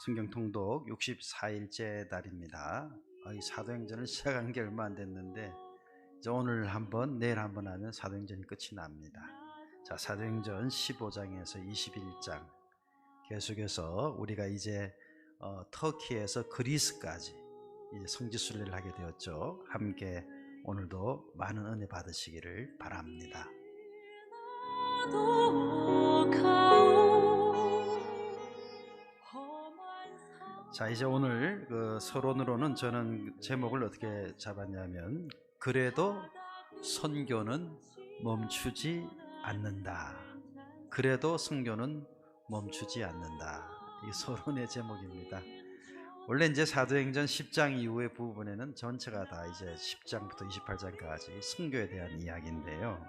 성경 통독 64일째 날입니다. 이 사도행전을 시작한 게 얼마 안 됐는데 이제 오늘 한번 내일 한번 하면 사도행전이 끝이 납니다. 자, 사도행전 15장에서 21장 계속해서 우리가 이제 터키에서 그리스까지 이제 성지순례를 하게 되었죠. 함께 오늘도 많은 은혜 받으시기를 바랍니다. 자, 이제 오늘 서론으로는 저는 제목을 어떻게 잡았냐면 그래도 선교는 멈추지 않는다. 그래도 선교는 멈추지 않는다. 이게 서론의 제목입니다. 원래 이제 사도행전 10장 이후의 부분에는 전체가 다 이제 10장부터 28장까지 선교에 대한 이야기인데요.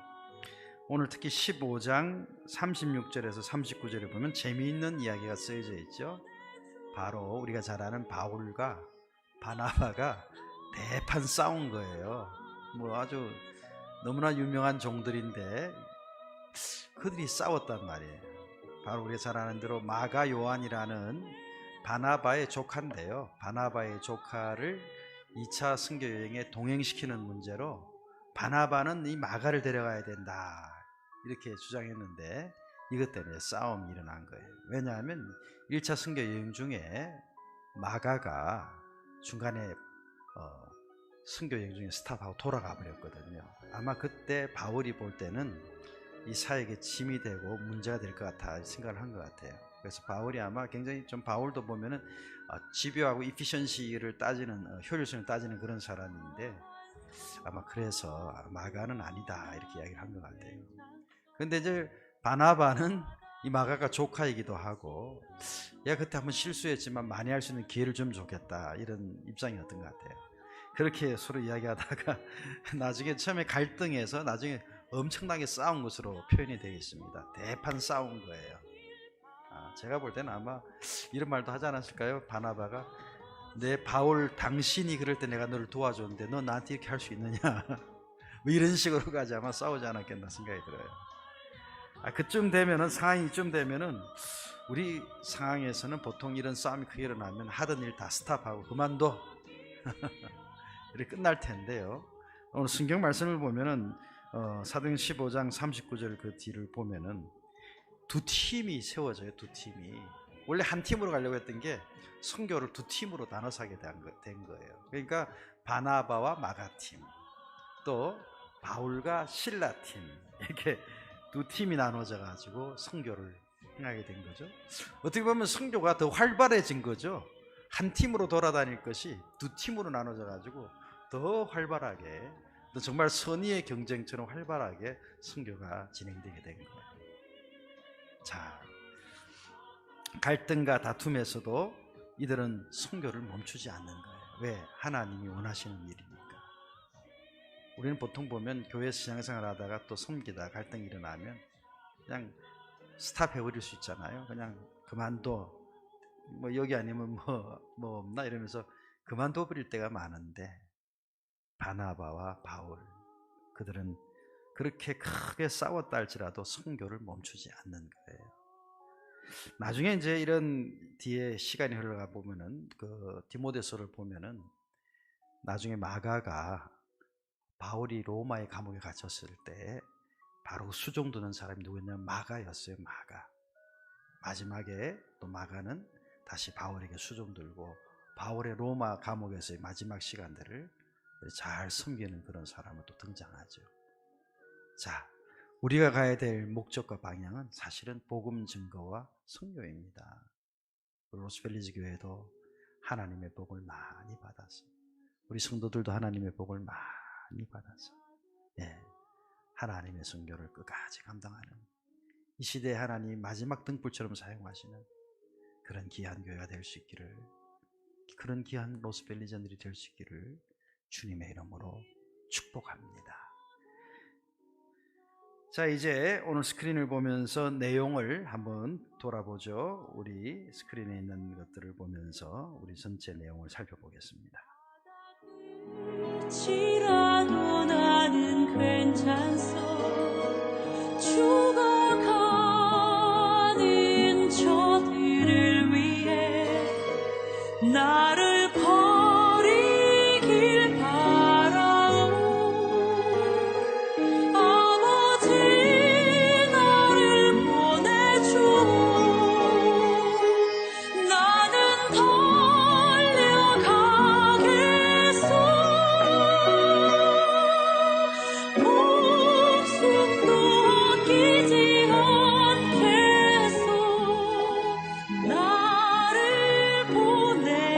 오늘 특히 15장 36절에서 39절에 보면 재미있는 이야기가 쓰여져 있죠. 바로 우리가 잘 아는 바울과 바나바가 대판 싸운 거예요. 뭐 아주 너무나 유명한 종들인데 그들이 싸웠단 말이에요. 바로 우리가 잘 아는 대로 마가 요한이라는 바나바의 조카인데요. 바나바의 조카를 2차 선교 여행에 동행시키는 문제로 바나바는 이 마가를 데려가야 된다 이렇게 주장했는데 이것 때문에 싸움이 일어난 거예요. 왜냐하면 1차 선교 여행 중에 마가가 중간에 선교 여행 중에 스탑하고 돌아가 버렸거든요. 아마 그때 바울이 볼 때는 이 사역에 짐이 되고 문제가 될 것 같아 생각을 한 것 같아요. 그래서 바울이 아마 굉장히 좀 바울도 보면은 집요하고 이피션시를 따지는 효율성을 따지는 그런 사람인데 아마 그래서 마가는 아니다 이렇게 이야기를 한 것 같아요. 그런데 이제 바나바는 이 마가가 조카이기도 하고 야 그때 한번 실수했지만 만회할 수 있는 기회를 좀 좋겠다 이런 입장이었던 것 같아요. 그렇게 서로 이야기하다가 나중에 처음에 갈등해서 나중에 엄청나게 싸운 것으로 표현이 되겠습니다. 대판 싸운 거예요. 제가 볼 때는 아마 이런 말도 하지 않았을까요? 바나바가 내 바울 당신이 그럴 때 내가 너를 도와줬는데 너 나한테 이렇게 할 수 있느냐 뭐 이런 식으로까지 아마 싸우지 않았겠나 생각이 들어요. 그쯤 되면은 상황이 이쯤 되면은 우리 상황에서는 보통 이런 싸움이 크게 일어나면 하던 일 다 스탑하고 그만둬 이렇게 끝날 텐데요. 오늘 성경 말씀을 보면은 사도행전 15장 39절 그 뒤를 보면은 두 팀이 세워져요. 두 팀이 원래 한 팀으로 가려고 했던 게 선교를 두 팀으로 나눠서 하게 된 거예요. 그러니까 바나바와 마가 팀, 또 바울과 실라 팀 이렇게 두 팀이 나눠져 가지고 선교를 행하게 된 거죠. 어떻게 보면 선교가 더 활발해진 거죠. 한 팀으로 돌아다닐 것이 두 팀으로 나눠져 가지고 더 활발하게, 또 정말 선의의 경쟁처럼 활발하게 선교가 진행되게 된 거예요. 자, 갈등과 다툼에서도 이들은 선교를 멈추지 않는 거예요. 왜? 하나님이 원하시는 일이니까. 우리는 보통 보면 교회에서 신앙생활 하다가 또 섬기다 갈등이 일어나면 그냥 스탑해버릴 수 있잖아요. 그냥 그만둬, 뭐 여기 아니면 뭐 없나 이러면서 그만둬버릴 때가 많은데 바나바와 바울 그들은 그렇게 크게 싸웠다 할지라도 선교를 멈추지 않는 거예요. 나중에 이제 이런 뒤에 시간이 흘러가 보면은 그 디모데서를 보면은 나중에 마가가 바울이 로마의 감옥에 갇혔을 때 바로 수종드는 사람이 누구냐면 마가였어요. 마가. 마지막에 또 마가는 다시 바울에게 수종들고 바울의 로마 감옥에서의 마지막 시간들을 잘 섬기는 그런 사람은 또 등장하죠. 자, 우리가 가야 될 목적과 방향은 사실은 복음 증거와 선교입니다. 로스펠리즈 교회도 하나님의 복을 많이 받았어요. 우리 성도들도 하나님의 복을 많이 받았어요. 네, 하나님의 선교를 끝까지 감당하는 이 시대에 하나님 마지막 등불처럼 사용하시는 그런 귀한 교회가 될 수 있기를, 그런 귀한 로스펠리전들이 될 수 있기를 주님의 이름으로 축복합니다. 자, 이제 오늘 스크린을 보면서 내용을 한번 돌아보죠. 우리 스크린에 있는 것들을 보면서 우리 전체 내용을 살펴보겠습니다. 지라도 나는 괜찮소. 죽어가는 저들을 위해 나를 버리길 바라오. 아버지 나를 보내주오. 나는 달려가겠소. 목숨도 아끼지 않겠소. 나를 보내주오.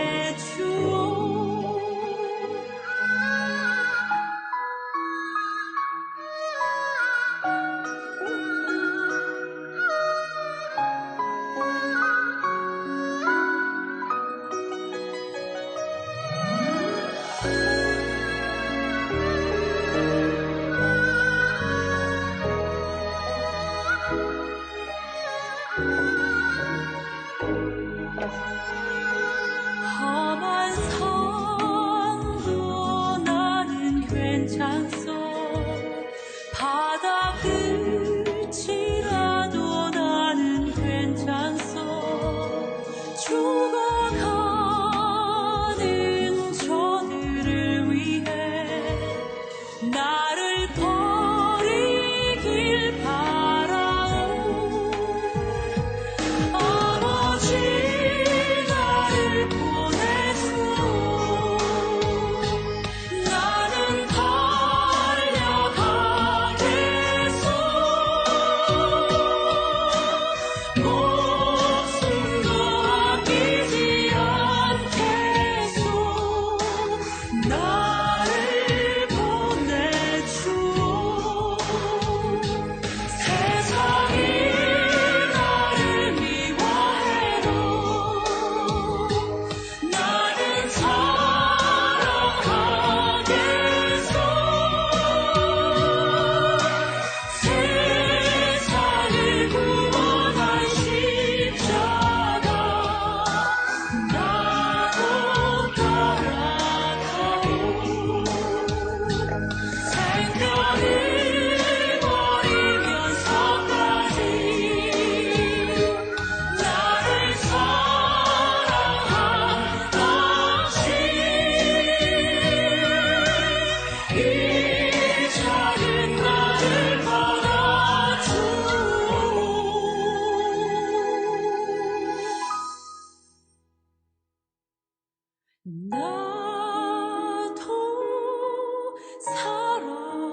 험한 산도 나는 괜찮소. 바다 끝이라도 나는 괜찮소. 죽어가는 저들을 위해 나를 버리길 바라오. 아버지 나를 보내주오. 나는 달려가겠소. 목숨도 아끼지 않겠소. 나를 보내주오. 세상이 나를 미워해도 나는 사랑하겠소. 세상을 구원한 십자가 나도 따라가오. 생명을 버리면서까지 나를 사랑하시니 이 작은 나를 받아주오. 나도 사랑하오.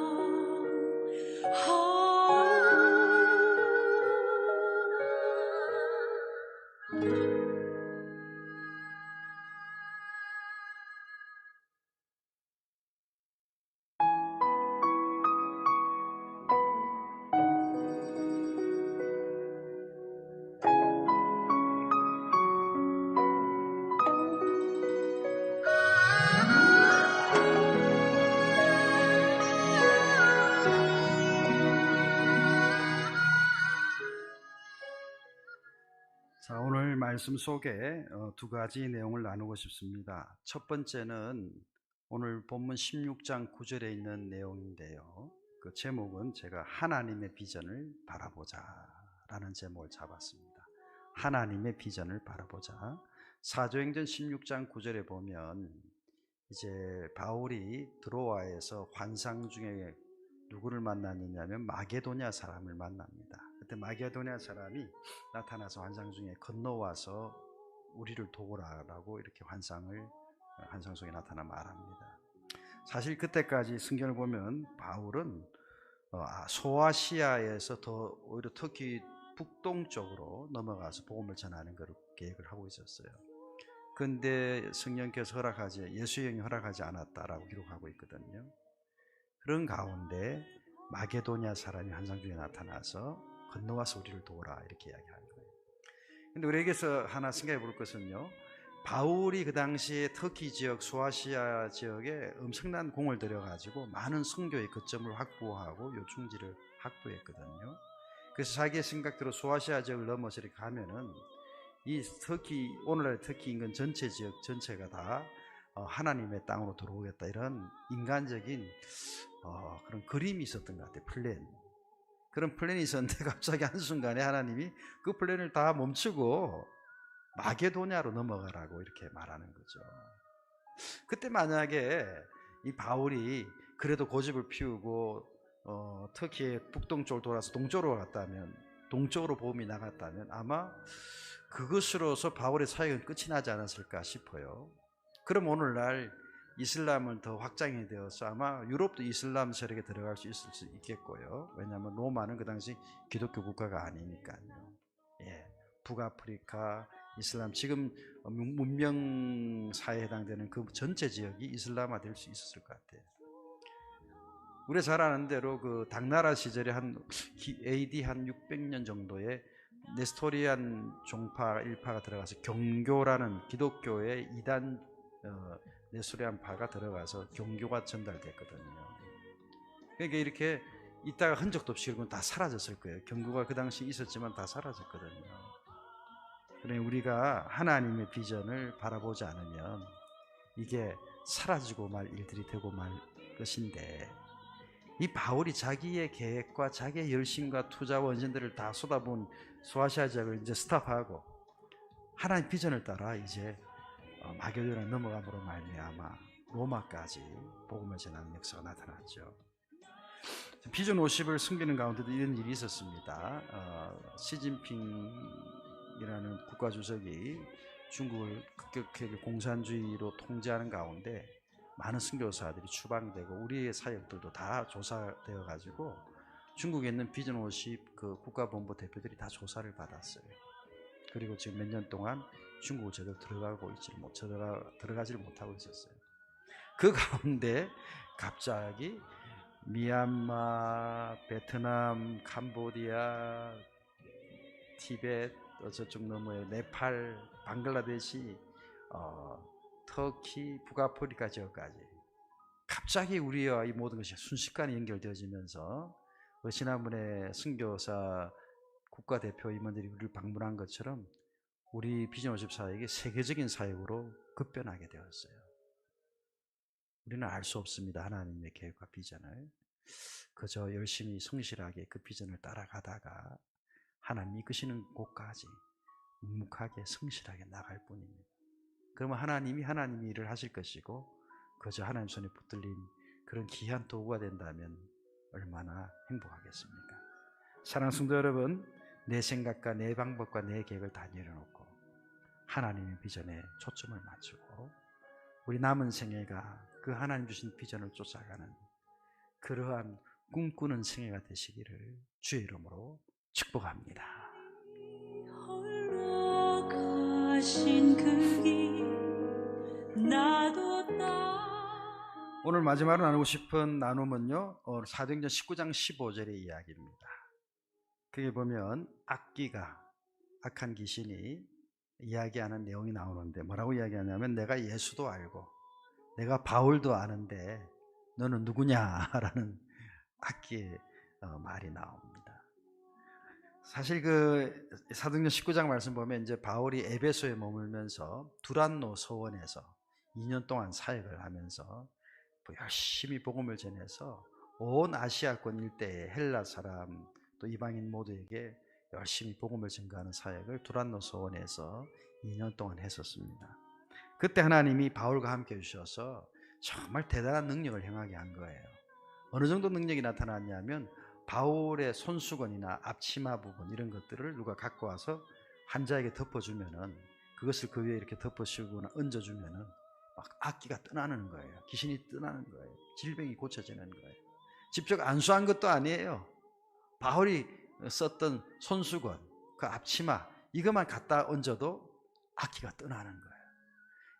자, 오늘 말씀 속에 두 가지 내용을 나누고 싶습니다. 첫 번째는 오늘 본문 16장 9절에 있는 내용인데요. 그 제목은 제가 하나님의 비전을 바라보자 라는 제목을 잡았습니다. 하나님의 비전을 바라보자. 사도행전 16장 9절에 보면 이제 바울이 드로아에서 환상 중에 누구를 만났느냐면 마게도냐 사람을 만납니다. 그때 마게도냐 사람이 나타나서 환상 중에 건너와서 우리를 도우라라고 이렇게 환상 속에 나타나 말합니다. 사실 그때까지 성경을 보면 바울은 소아시아에서 더 오히려 터키 북동쪽으로 넘어가서 복음을 전하는 걸 계획을 하고 있었어요. 근데 성령께서 예수의 영이 허락하지 않았다라고 기록하고 있거든요. 그런 가운데 마게도냐 사람이 환상 중에 나타나서 건너와서 우리를 도우라 이렇게 이야기하는 거예요. 근데 우리에게서 하나 생각해 볼 것은요, 바울이 그 당시에 터키 지역, 소아시아 지역에 엄청난 공을 들여가지고 많은 선교의 거점을 확보하고 요충지를 확보했거든요. 그래서 자기의 생각대로 소아시아 지역을 넘어서 이렇게 가면은 이 터키, 오늘날 터키 인근 전체 지역 전체가 다 하나님의 땅으로 들어오겠다, 이런 인간적인 그런 그림이 있었던 것 같아요. 플랜. 그런 플랜이 있었는데 갑자기 한순간에 하나님이 그 플랜을 다 멈추고 마게도냐로 넘어가라고 이렇게 말하는 거죠. 그때 만약에 이 바울이 그래도 고집을 피우고 터키의 북동쪽을 돌아서 동쪽으로 갔다면, 동쪽으로 복음이 나갔다면 아마 그것으로서 바울의 사역은 끝이 나지 않았을까 싶어요. 그럼 오늘날 이슬람은 더 확장이 되어서 아마 유럽도 이슬람 세력에 들어갈 수 있을 수 있겠고요. 왜냐하면 로마는 그 당시 기독교 국가가 아니니까요. 예, 북아프리카 이슬람, 지금 문명 사회에 해당되는 그 전체 지역이 이슬람화 될 수 있었을 것 같아요. 우리가 잘 아는 대로 그 당나라 시절에 한 AD 한 600년 정도에 네스토리안 종파 일파가 들어가서 경교라는 기독교의 이단 네스토리안파가 들어가서 경교가 전달됐거든요. 그러니까 이렇게 있다가 흔적도 없이 결국은 다 사라졌을 거예요. 경교가 그 당시 있었지만 다 사라졌거든요. 그러니 우리가 하나님의 비전을 바라보지 않으면 이게 사라지고 말 일들이 되고 말 것인데, 이 바울이 자기의 계획과 자기의 열심과 투자 원신들을 다 쏟아부은 소아시아 지역을 이제 스탑하고 하나님 비전을 따라 이제 마게도냐로 넘어감으로 말미암아 로마까지 복음을 전하는 역사가 나타났죠. 비전 50을 숨기는 가운데도 이런 일이 있었습니다. 시진핑이라는 국가주석이 중국을 급격하게 공산주의로 통제하는 가운데 많은 선교사들이 추방되고 우리의 사역들도 다 조사되어 가지고 중국에 있는 비전 50 그 국가본부 대표들이 다 조사를 받았어요. 그리고 지금 몇 년 동안 중국을 제대로 들어가지를 못하고 있었어요. 그 가운데 갑자기 미얀마, 베트남, 캄보디아, 티베트, 저쪽 너머에 네팔, 방글라데시, 터키, 북아프리카 지역까지 갑자기 우리와 이 모든 것이 순식간에 연결되어지면서 지난번에 선교사 국가대표 임원들이 우리를 방문한 것처럼 우리 비전 50 사역이 세계적인 사역으로 급변하게 되었어요. 우리는 알 수 없습니다. 하나님의 계획과 비전을. 그저 열심히 성실하게 그 비전을 따라가다가 하나님이 이끄시는 곳까지 묵묵하게 성실하게 나갈 뿐입니다. 그러면 하나님이 일을 하실 것이고 그저 하나님 손에 붙들린 그런 귀한 도구가 된다면 얼마나 행복하겠습니까? 사랑하는 성도 여러분, 내 생각과 내 방법과 내 계획을 다 내려놓고 하나님의 비전에 초점을 맞추고 우리 남은 생애가 그 하나님 주신 비전을 쫓아가는 그러한 꿈꾸는 생애가 되시기를 주의 이름으로 축복합니다. 홀로 가신 그 길 나도 오늘 마지막으로 나누고 싶은 나눔은요, 사도행전 19장 15절의 이야기입니다. 그게 보면 악한 귀신이 이야기하는 내용이 나오는데 뭐라고 이야기하냐면, 내가 예수도 알고 내가 바울도 아는데 너는 누구냐라는 악기의 말이 나옵니다. 사실 그 사도행전 19장 말씀 보면 이제 바울이 에베소에 머물면서 두란노 서원에서 2년 동안 사역을 하면서 열심히 복음을 전해서 온 아시아권 일대의 헬라 사람 또 이방인 모두에게 열심히 복음을 전가하는 사역을 두란노 서원에서 2년 동안 했었습니다. 그때 하나님이 바울과 함께 해주셔서 정말 대단한 능력을 행하게 한 거예요. 어느 정도 능력이 나타났냐면 바울의 손수건이나 앞치마 부분 이런 것들을 누가 갖고 와서 환자에게 덮어주면은 그것을 그 위에 이렇게 덮어씌우거나 얹어주면은 막 악기가 떠나는 거예요. 귀신이 떠나는 거예요. 질병이 고쳐지는 거예요. 직접 안수한 것도 아니에요. 바울이 썼던 손수건, 그 앞치마 이것만 갖다 얹어도 악기가 떠나는 거예요.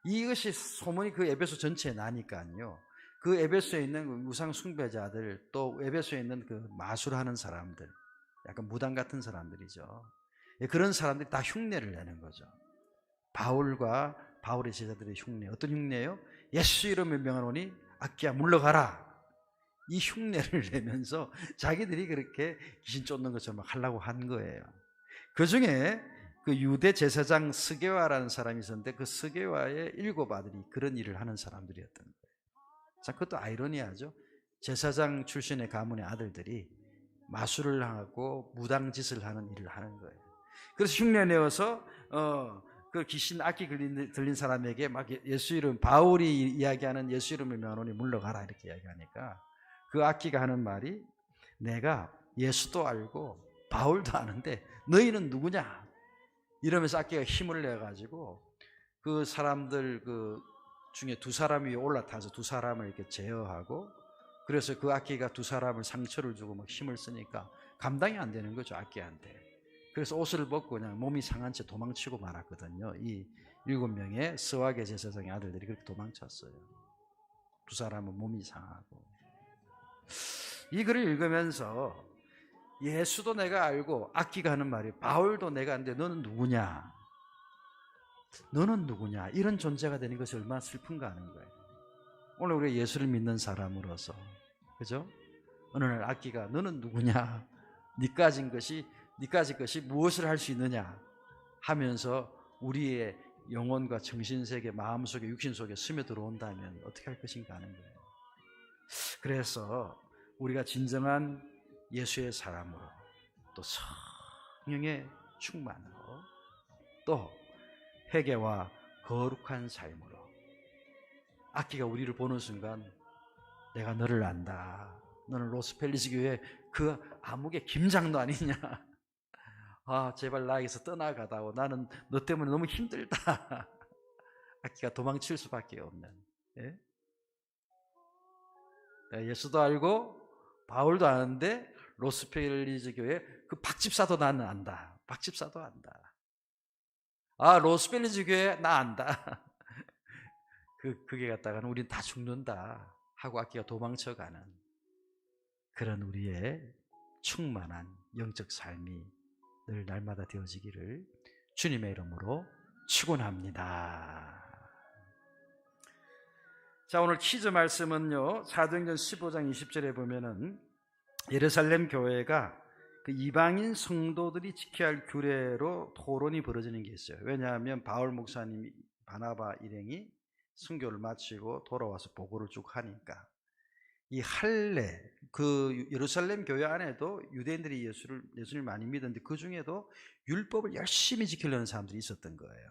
이것이 소문이 그 에베소 전체에 나니까요. 그 에베소에 있는 우상 숭배자들 또 에베소에 있는 그 마술하는 사람들, 약간 무당 같은 사람들이죠. 그런 사람들이 다 흉내를 내는 거죠. 바울과 바울의 제자들의 흉내, 어떤 흉내예요? 예수 이름의 명하노니 악기야 물러가라. 이 흉내를 내면서 자기들이 그렇게 귀신 쫓는 것처럼 막 하려고 한 거예요. 그 중에 그 유대 제사장 스게와라는 사람이 있었는데 그 스게와의 7 아들이 그런 일을 하는 사람들이었던 거예요. 자, 그것도 아이러니하죠. 제사장 출신의 가문의 아들들이 마술을 하고 무당짓을 하는 일을 하는 거예요. 그래서 흉내 내어서 그 귀신 악기 들린 사람에게 막 예수 이름, 바울이 이야기하는 예수 이름을 명하노니 물러가라 이렇게 이야기하니까 그 악기가 하는 말이 내가 예수도 알고 바울도 아는데 너희는 누구냐 이러면서 악기가 힘을 내가지고 그 사람들 그 중에 두 사람 위에 올라타서 두 사람을 이렇게 제어하고 그래서 그 악기가 두 사람을 상처를 주고 막 힘을 쓰니까 감당이 안 되는 거죠, 악기한테. 그래서 옷을 벗고 그냥 몸이 상한 채 도망치고 말았거든요. 이 7명의 스와계 제사장의 아들들이 그렇게 도망쳤어요. 두 사람은 몸이 상하고. 이 글을 읽으면서 예수도 내가 알고 악기가 하는 말이 바울도 내가 아는데 너는 누구냐? 너는 누구냐? 이런 존재가 되는 것이 얼마나 슬픈가 하는 거예요. 오늘 우리가 예수를 믿는 사람으로서 그죠? 어느 날 악기가 너는 누구냐? 네 가진 것이 무엇을 할 수 있느냐? 하면서 우리의 영혼과 정신세계, 마음속에, 육신속에 스며들어온다면 어떻게 할 것인가 하는 거예요. 그래서 우리가 진정한 예수의 사람으로 또 성령의 충만으로 또 회개와 거룩한 삶으로 악기가 우리를 보는 순간 내가 너를 안다. 너는 로스펠리스 교회 그 암흑의 김장도 아니냐. 아 제발 나에게서 떠나가다오. 나는 너 때문에 너무 힘들다. 악기가 도망칠 수밖에 없는. 예? 예수도 알고 바울도 아는데 로스펠리스 교회 그 박집사도 나는 안다. 박집사도 안다. 아 로스펠리스 교회 나 안다. 그게 갔다가는 우린 다 죽는다 하고 악기가 도망쳐가는 그런 우리의 충만한 영적 삶이 늘 날마다 되어지기를 주님의 이름으로 축원합니다. 자, 오늘 퀴즈 말씀은요, 사도행전 15장 20절에 보면은 예루살렘 교회가 그 이방인 성도들이 지켜야 할 규례로 토론이 벌어지는 게 있어요. 왜냐하면 바울 목사님, 바나바 일행이 순교를 마치고 돌아와서 보고를 쭉 하니까 이 할례, 그 예루살렘 교회 안에도 유대인들이 예수를 많이 믿었는데 그 중에도 율법을 열심히 지키려는 사람들이 있었던 거예요.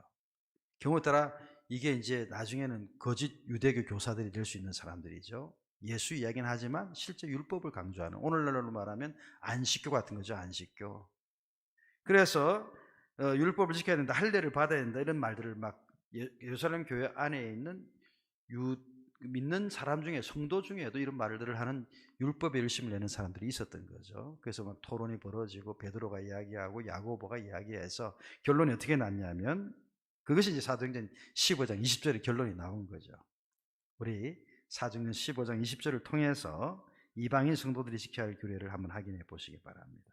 경우에 따라 이게 이제 나중에는 거짓 유대교 교사들이 될 수 있는 사람들이죠. 예수 이야기는 하지만 실제 율법을 강조하는, 오늘날로 말하면 안식교 같은 거죠. 안식교. 그래서 율법을 지켜야 된다, 할례를 받아야 된다 이런 말들을 막 예루살렘 교회 안에 있는 믿는 사람 중에, 성도 중에도 이런 말들을 하는, 율법에 열심을 내는 사람들이 있었던 거죠. 그래서 막 토론이 벌어지고 베드로가 이야기하고 야고보가 이야기해서 결론이 어떻게 났냐면, 그것이 이제 사도행전 15장 20절에 결론이 나온 거죠. 우리 사도행전 15장 20절을 통해서 이방인 성도들이 지켜야 할 규례를 한번 확인해 보시기 바랍니다.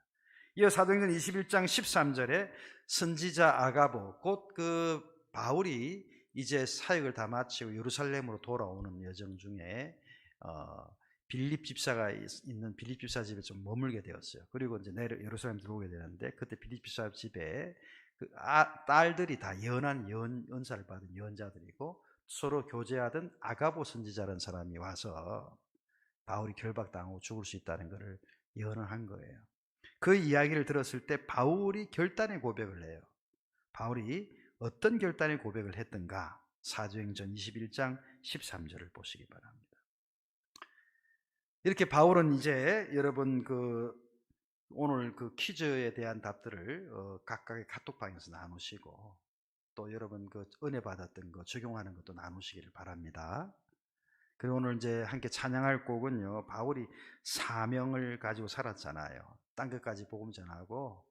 이어 사도행전 21장 13절에 선지자 아가보, 곧 그 바울이 이제 사역을 다 마치고 예루살렘으로 돌아오는 여정 중에 빌립 집사가 있는 빌립 집사 집에 좀 머물게 되었어요. 그리고 이제 예루살렘 들어오게 되는데, 그때 빌립 집사 집에 그 딸들이 다 연한 연사를 받은 연자들이고 서로 교제하던 아가보 선지자라는 사람이 와서 바울이 결박당하고 죽을 수 있다는 것을 예언한 거예요. 그 이야기를 들었을 때 바울이 결단의 고백을 해요. 바울이 어떤 결단의 고백을 했던가, 사도행전 21장 13절을 보시기 바랍니다. 이렇게 바울은 이제 여러분 오늘 그 퀴즈에 대한 답들을 각각의 카톡방에서 나누시고, 또 여러분 그 은혜 받았던 거 적용하는 것도 나누시기를 바랍니다. 그리고 오늘 이제 함께 찬양할 곡은요, 바울이 사명을 가지고 살았잖아요. 땅 끝까지 복음 전하고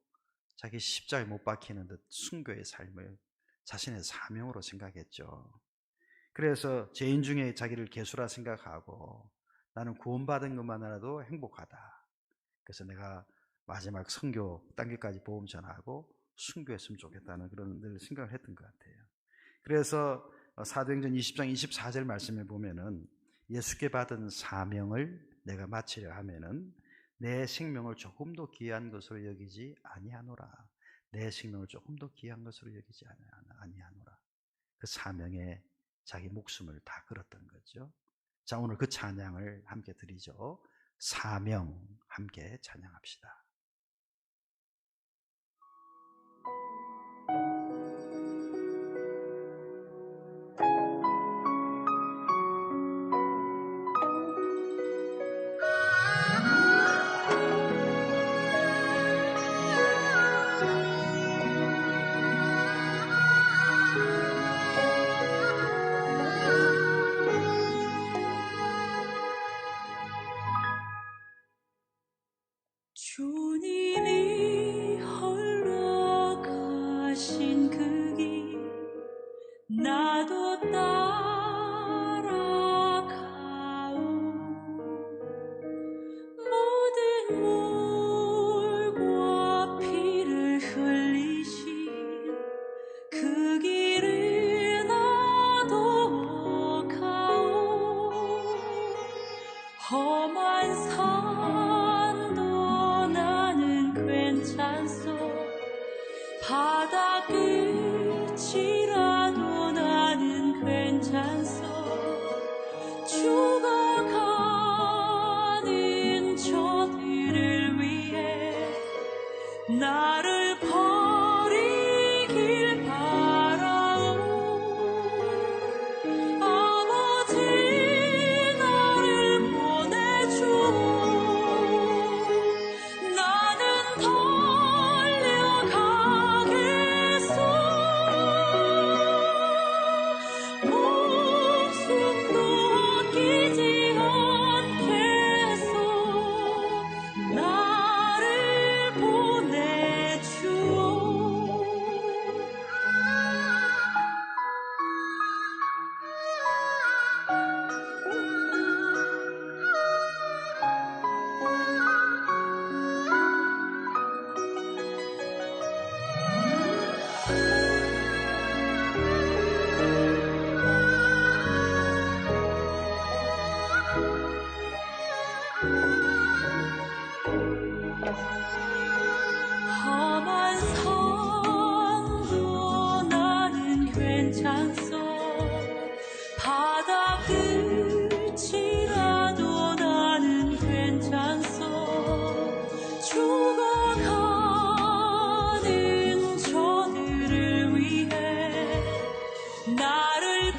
자기 십자가에 못 박히는 듯 순교의 삶을 자신의 사명으로 생각했죠. 그래서 죄인 중에 자기를 괴수라 생각하고 나는 구원받은 것만 알아도 행복하다. 그래서 내가 마지막 선교, 땅 끝까지 복음 전하고 순교했으면 좋겠다는 그런 늘 생각을 했던 것 같아요. 그래서 사도행전 20장 24절 말씀에 보면은 예수께 받은 사명을 내가 마치려 하면은 내 생명을 조금 더 귀한 것으로 여기지 아니하노라. 내 생명을 조금 더 귀한 것으로 여기지 아니하노라. 그 사명에 자기 목숨을 다 걸었던 거죠. 자, 오늘 그 찬양을 함께 드리죠. 사명 함께 찬양합시다. 나도 따라가오. 모든 물과 피를 흘리신 그 길을 나도 가오. 험한 산도 나는 괜찮소. 바다 끝이라도 나는 괜찮소. 죽어가는 저들을 위해 나를 버리길 바라오. 아버지 나를 보내주오. 나는 달려가겠소. 목숨도 아끼지 않겠소. 나를 보내주오. 험한 산도 나는 괜찮소. 바다 끝이라도 나는 괜찮소. 죽어가는 저들을 위해 나를